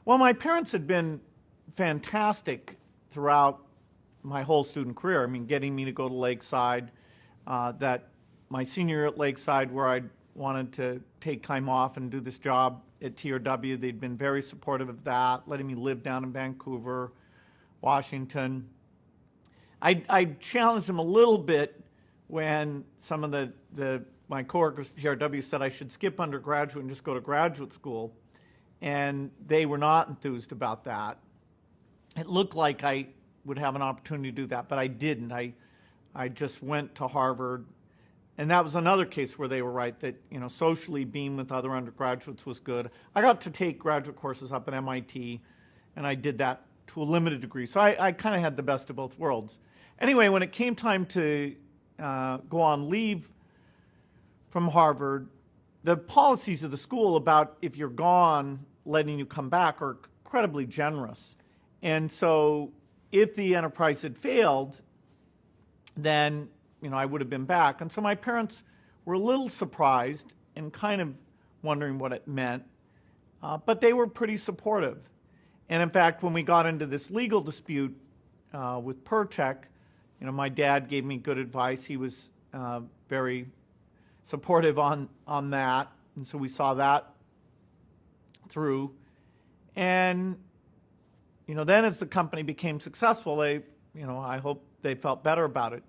Well, my parents had been fantastic throughout my whole student career. I mean, getting me to go to Lakeside, that my senior year at Lakeside where I wanted to take time off and do this job at TRW, they'd been very supportive of that, letting me live down in Vancouver, Washington. I challenged them a little bit when some of my coworkers at TRW said I should skip undergraduate and just go to graduate school. And they were not enthused about that. It looked like I would have an opportunity to do that, but I didn't. I just went to Harvard. And that was another case where they were right, that socially being with other undergraduates was good. I got to take graduate courses up at MIT, and I did that to a limited degree. So I kind of had the best of both worlds. Anyway, when it came time to go on leave from Harvard, the policies of the school about if you're gone, letting you come back are incredibly generous. And so if the enterprise had failed, then I would have been back. And so my parents were a little surprised and kind of wondering what it meant, but they were pretty supportive. And in fact, when we got into this legal dispute with Pertec, my dad gave me good advice. He was very supportive on that, and so we saw that through. And then as the company became successful, I hope they felt better about it.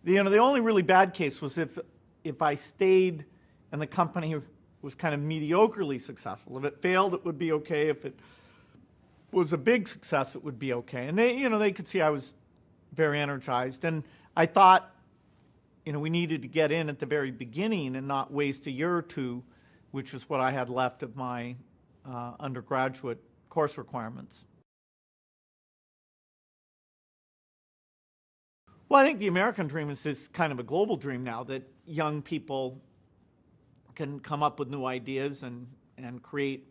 The only really bad case was if I stayed and the company was kind of mediocrely successful. If it failed, it would be okay. If it was a big success, it would be okay. And they could see I was very energized. And I thought, we needed to get in at the very beginning and not waste a year or two, which is what I had left of my undergraduate course requirements. Well, I think the American dream is this kind of a global dream now, that young people can come up with new ideas and create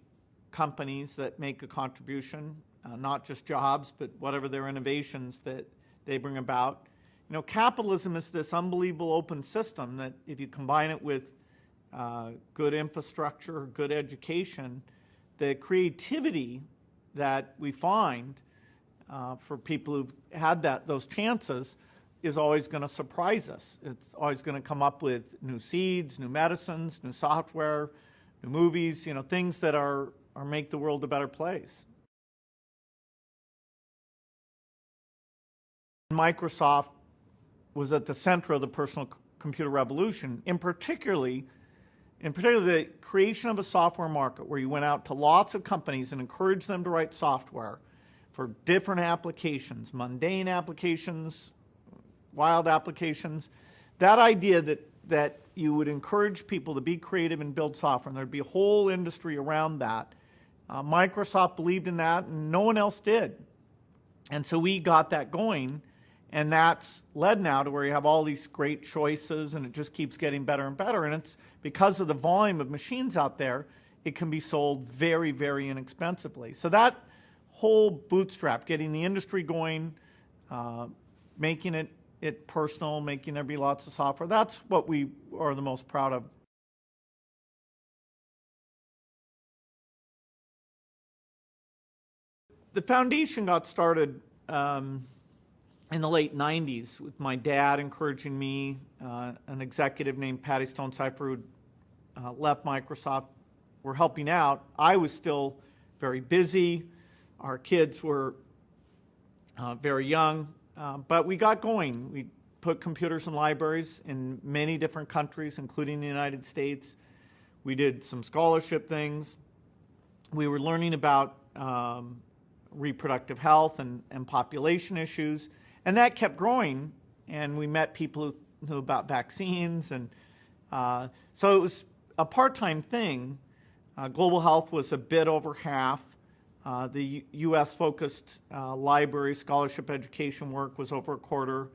companies that make a contribution, not just jobs, but whatever their innovations that they bring about. Capitalism is this unbelievable open system that if you combine it with good infrastructure, good education, the creativity that we find for people who've had those chances is always going to surprise us. It's always going to come up with new seeds, new medicines, new software, new movies, things that are make the world a better place. Microsoft was at the center of the personal computer revolution, in particular the creation of a software market where you went out to lots of companies and encouraged them to write software for different applications, mundane applications, wild applications. That idea that you would encourage people to be creative and build software, and there'd be a whole industry around that. Microsoft believed in that, and no one else did. And so we got that going, and that's led now to where you have all these great choices, and it just keeps getting better and better. And it's because of the volume of machines out there, it can be sold very, very inexpensively. So that whole bootstrap, getting the industry going, making it personal, making there be lots of software, that's what we are the most proud of. The foundation got started in the late 90s with my dad encouraging me, an executive named Patty Stone-Cipher who left Microsoft, were helping out. I was still very busy. Our kids were very young, but we got going. We put computers in libraries in many different countries, including the United States. We did some scholarship things. We were learning about reproductive health and population issues, and that kept growing. And we met people who knew about vaccines, and so it was a part-time thing. Global health was a bit over half. The U.S.-focused library scholarship education work was over a quarter.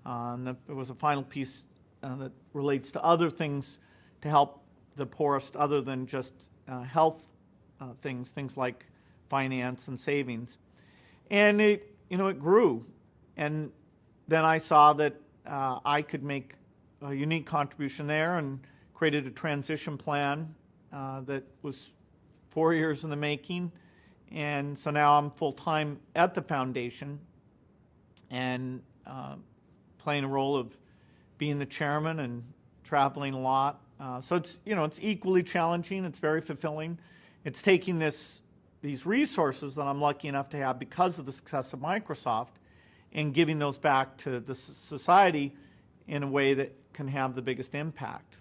And there was a final piece that relates to other things to help the poorest other than just health things like finance and savings. And it grew. And then I saw that I could make a unique contribution there and created a transition plan that was 4 years in the making. And so now I'm full-time at the foundation and playing a role of being the chairman and traveling a lot. So it's, it's equally challenging. It's very fulfilling. It's taking these resources that I'm lucky enough to have because of the success of Microsoft and giving those back to the society in a way that can have the biggest impact.